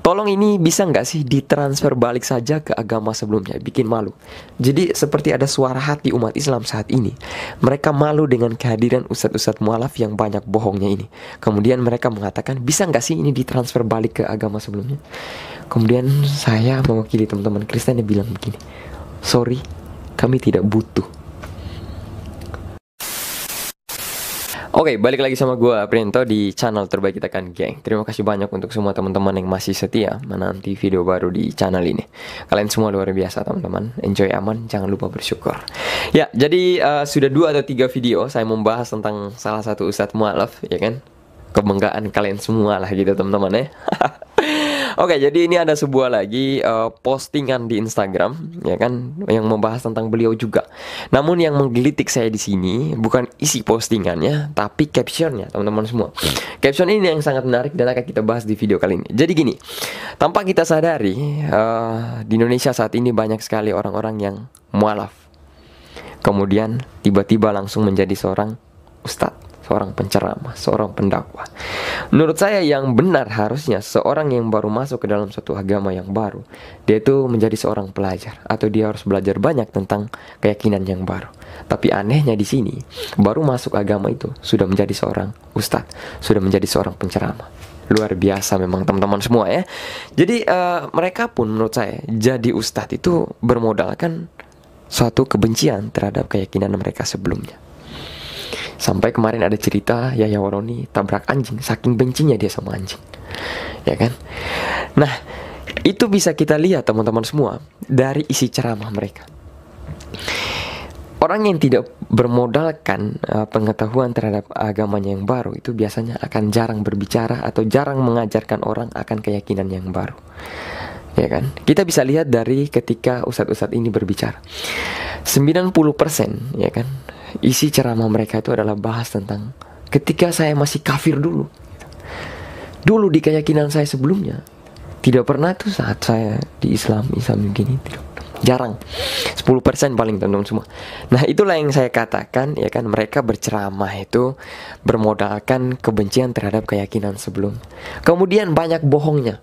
Tolong ini bisa nggak sih ditransfer balik saja ke agama sebelumnya, bikin malu. Jadi seperti ada suara hati umat Islam saat ini. Mereka malu dengan kehadiran ustadz-ustadz mualaf yang banyak bohongnya ini. Kemudian mereka mengatakan, bisa nggak sih ini ditransfer balik ke agama sebelumnya? Kemudian saya mewakili teman-teman Kristen yang bilang begini, sorry, kami tidak butuh. Oke, balik lagi sama gue, Printo, di channel Terbaik Kita Kan Geng. Terima kasih banyak untuk semua teman-teman yang masih setia menanti video baru di channel ini. Kalian semua luar biasa, teman-teman. Enjoy aman, jangan lupa bersyukur. Ya, jadi sudah 2 atau 3 video saya membahas tentang salah satu ustadz mualaf, ya kan? Kebanggaan kalian semua lah gitu, teman-teman ya. Oke, jadi ini ada sebuah lagi postingan di Instagram, ya kan, yang membahas tentang beliau juga. Namun yang menggelitik saya di sini bukan isi postingannya, tapi captionnya, teman-teman semua. Caption ini yang sangat menarik dan akan kita bahas di video kali ini. Jadi gini, tanpa kita sadari, di Indonesia saat ini banyak sekali orang-orang yang mualaf. Kemudian tiba-tiba langsung menjadi seorang ustadz, seorang penceramah, seorang pendakwah. Menurut saya yang benar harusnya seorang yang baru masuk ke dalam suatu agama yang baru, dia itu menjadi seorang pelajar, atau dia harus belajar banyak tentang keyakinan yang baru. Tapi anehnya di sini, baru masuk agama itu sudah menjadi seorang ustadz, sudah menjadi seorang penceramah. Luar biasa memang teman-teman semua ya. Jadi mereka pun menurut saya jadi ustadz itu bermodalkan suatu kebencian terhadap keyakinan mereka sebelumnya. Sampai kemarin ada cerita Yahya Waroni tabrak anjing, saking bencinya dia sama anjing, ya kan? Nah, itu bisa kita lihat teman-teman semua dari isi ceramah mereka. Orang yang tidak bermodalkan pengetahuan terhadap agamanya yang baru itu biasanya akan jarang berbicara atau jarang mengajarkan orang akan keyakinan yang baru, ya kan? Kita bisa lihat dari ketika ustadz-ustadz ini berbicara, 90%, ya kan, isi ceramah mereka itu adalah bahas tentang ketika saya masih kafir dulu di keyakinan saya sebelumnya. Tidak pernah tuh saat saya di Islam begini, jarang. 10% paling, teman-teman semua. Nah, itulah yang saya katakan, ya kan, mereka berceramah itu bermodalkan kebencian terhadap keyakinan sebelum. Kemudian banyak bohongnya.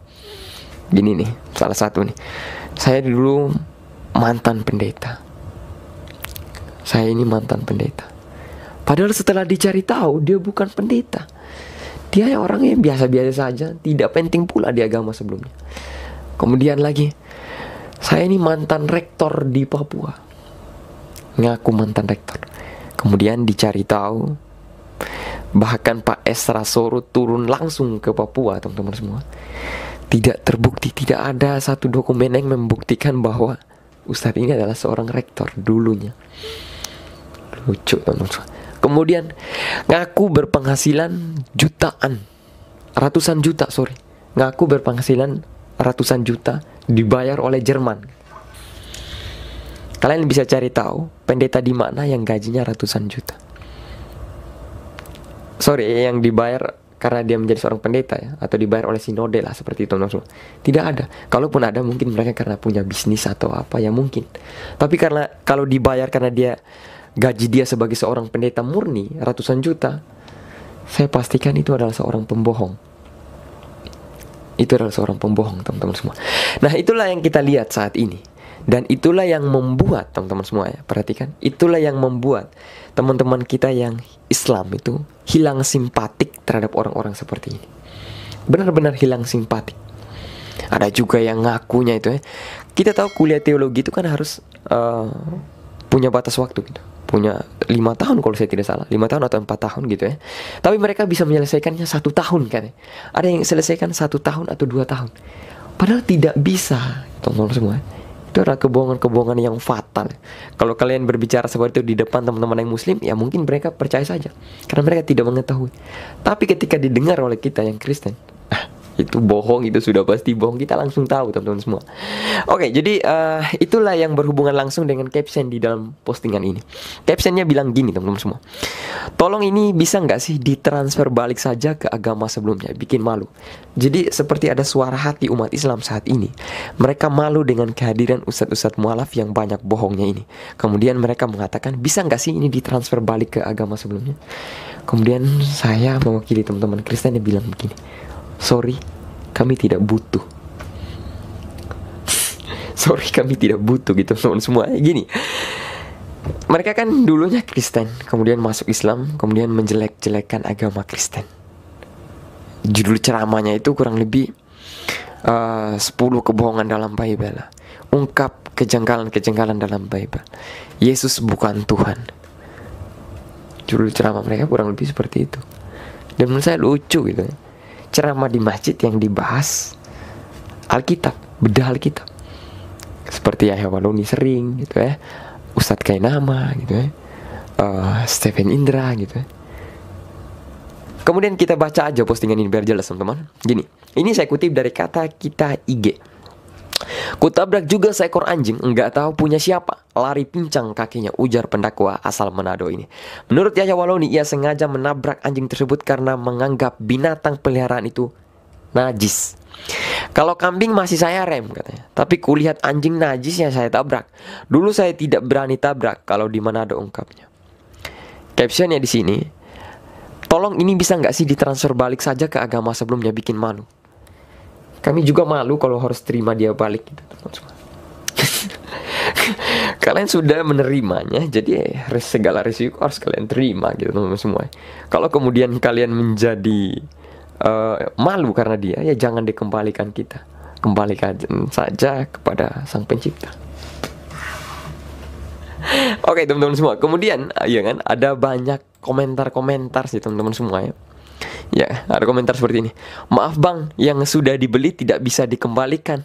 Gini nih, salah satu nih, saya dulu mantan pendeta. Saya ini mantan pendeta. Padahal setelah dicari tahu, dia bukan pendeta. Dia orangnya biasa-biasa saja, tidak penting pula di agama sebelumnya. Kemudian lagi, saya ini mantan rektor di Papua. Ngaku mantan rektor. Kemudian dicari tahu, bahkan Pak Esra Soro turun langsung ke Papua, teman-teman semua. Tidak terbukti, tidak ada satu dokumen yang membuktikan bahwa ustadz ini adalah seorang rektor dulunya. Lucu, teman-teman. Kemudian ngaku berpenghasilan jutaan, ratusan juta, ngaku berpenghasilan ratusan juta dibayar oleh Jerman. Kalian bisa cari tahu pendeta di mana yang gajinya ratusan juta. Yang dibayar karena dia menjadi seorang pendeta ya, atau dibayar oleh sinode lah, seperti itu, teman-teman. Tidak ada. Kalaupun ada, mungkin mereka karena punya bisnis atau apa ya, mungkin. Tapi karena kalau dibayar karena dia gaji dia sebagai seorang pendeta murni ratusan juta, saya pastikan itu adalah seorang pembohong. Itu adalah seorang pembohong, teman-teman semua. Nah, itulah yang kita lihat saat ini. Dan itulah yang membuat, teman-teman semua ya, perhatikan, itulah yang membuat teman-teman kita yang Islam itu hilang simpatik terhadap orang-orang seperti ini. Benar-benar hilang simpatik. Ada juga yang ngakunya itu ya. Kita tahu kuliah teologi itu kan harus punya batas waktu gitu. Punya 5 tahun kalau saya tidak salah, 5 tahun atau 4 tahun gitu ya. Tapi mereka bisa menyelesaikannya 1 tahun kan ya. Ada yang selesaikan 1 tahun atau 2 tahun. Padahal tidak bisa, teman-teman semua. Itu adalah kebohongan-kebohongan yang fatal. Kalau kalian berbicara seperti itu di depan teman-teman yang muslim, ya mungkin mereka percaya saja, karena mereka tidak mengetahui. Tapi ketika didengar oleh kita yang Kristen, itu bohong, itu sudah pasti bohong, kita langsung tahu, teman-teman semua. Oke, jadi itulah yang berhubungan langsung dengan caption di dalam postingan ini. Captionnya bilang gini, teman-teman semua, tolong ini bisa nggak sih ditransfer balik saja ke agama sebelumnya, bikin malu. Jadi seperti ada suara hati umat Islam saat ini. Mereka malu dengan kehadiran ustadz-ustadz mualaf yang banyak bohongnya ini. Kemudian mereka mengatakan, bisa nggak sih ini ditransfer balik ke agama sebelumnya? Kemudian saya mewakili teman-teman Kristen yang bilang begini, sorry, kami tidak butuh. Sorry, kami tidak butuh gitu teman-teman semua. Gini, mereka kan dulunya Kristen, kemudian masuk Islam, kemudian menjelek-jelekan agama Kristen. Judul ceramahnya itu kurang lebih 10 kebohongan dalam Bible, ungkap kejanggalan-kejanggalan dalam Bible, Yesus bukan Tuhan. Judul ceramah mereka kurang lebih seperti itu. Dan menurut saya lucu gitu. Ceramah di masjid yang dibahas Alkitab, bedah Alkitab. Seperti Yahya Waloni sering gitu ya, Ustadz Kainama gitu ya, Stephen Indra gitu ya. Kemudian kita baca aja postingan ini biar jelas teman-teman. Gini, ini saya kutip dari kata kita IG. Kutabrak juga seekor anjing, enggak tahu punya siapa, lari pincang kakinya, ujar pendakwa asal Manado ini. Menurut Yahya Waloni, ia sengaja menabrak anjing tersebut karena menganggap binatang peliharaan itu najis. Kalau kambing masih saya rem katanya, tapi kulihat anjing najis yang saya tabrak. Dulu saya tidak berani tabrak kalau di Manado, ungkapnya. Captionnya di sini, tolong ini bisa nggak sih ditransfer balik saja ke agama sebelumnya, bikin malu. Kami juga malu kalau harus terima dia balik gitu, teman-teman. Kalian sudah menerimanya, jadi segala risiko harus kalian terima gitu teman-teman semua. Kalau kemudian kalian menjadi malu karena dia, ya jangan dikembalikan kita. Kembalikan saja kepada Sang Pencipta. Oke teman-teman semua. Kemudian ya kan, ada banyak komentar-komentar sih teman-teman semua ya. Ya, ada komentar seperti ini. Maaf bang, yang sudah dibeli tidak bisa dikembalikan.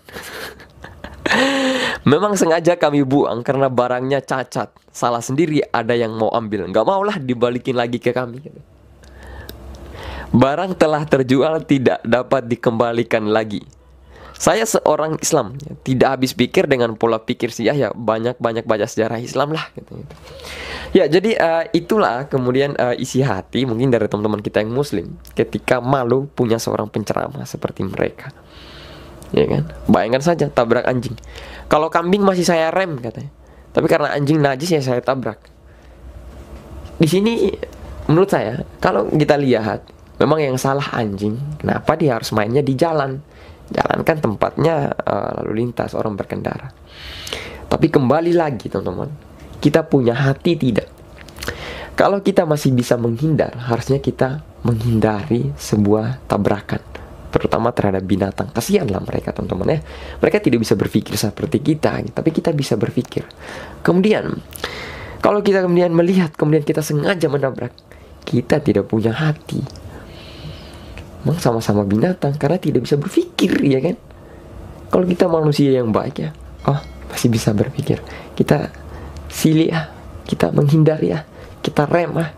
Memang sengaja kami buang karena barangnya cacat. Salah sendiri, ada yang mau ambil. Nggak maulah dibalikin lagi ke kami. Barang telah terjual, tidak dapat dikembalikan lagi. Saya seorang Islam, tidak habis pikir dengan pola pikir si Yahya. Banyak-banyak baca sejarah Islam lah gitu. Ya, jadi itulah kemudian isi hati mungkin dari teman-teman kita yang Muslim ketika malu punya seorang penceramah seperti mereka. Ya kan? Bayangkan saja tabrak anjing. Kalau kambing masih saya rem katanya, tapi karena anjing najis ya saya tabrak. Di sini menurut saya kalau kita lihat, memang yang salah anjing. Kenapa dia harus mainnya di jalan? Jalan kan tempatnya lalu lintas orang berkendara. Tapi kembali lagi teman-teman, kita punya hati tidak? Kalau kita masih bisa menghindar, harusnya kita menghindari sebuah tabrakan, terutama terhadap binatang. Kasihanlah mereka teman-teman ya. Mereka tidak bisa berpikir seperti kita, tapi kita bisa berpikir. Kemudian, kalau kita kemudian melihat, kemudian kita sengaja menabrak, kita tidak punya hati. Memang sama-sama binatang karena tidak bisa berpikir, ya kan? Kalau kita manusia yang baik ya, oh masih bisa berpikir. Kita silih ya, kita menghindar ya, kita rem ah.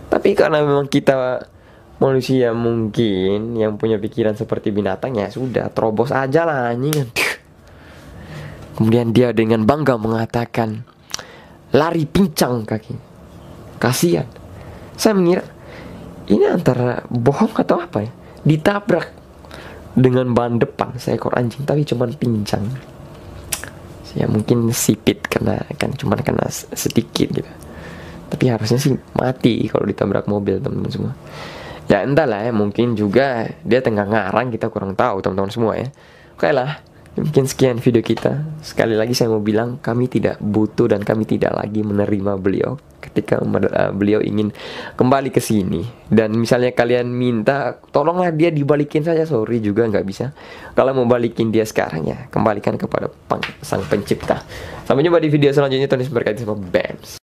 Tapi karena memang kita manusia mungkin yang punya pikiran seperti binatang, ya sudah, terobos aja lah anjing. Kemudian dia dengan bangga mengatakan, lari pincang kaki. Kasihan. Saya mengira ini antara bohong atau apa ya? Ditabrak dengan ban depan seekor anjing, tapi cuman pincang. Ya mungkin sipit karena kan cuman kena sedikit gitu. Tapi harusnya sih mati kalau ditabrak mobil teman-teman semua. Ya entahlah ya, mungkin juga dia tengah ngarang, kita kurang tahu teman-teman semua ya. Oke lah, mungkin sekian video kita. Sekali lagi saya mau bilang, kami tidak butuh dan kami tidak lagi menerima beliau ketika beliau ingin kembali ke sini. Dan misalnya kalian minta, tolonglah dia dibalikin saja, sorry juga nggak bisa. Kalau mau balikin dia sekarang ya, kembalikan kepada Sang Pencipta. Sampai jumpa di video selanjutnya, tulis berkaitan sama BAMS.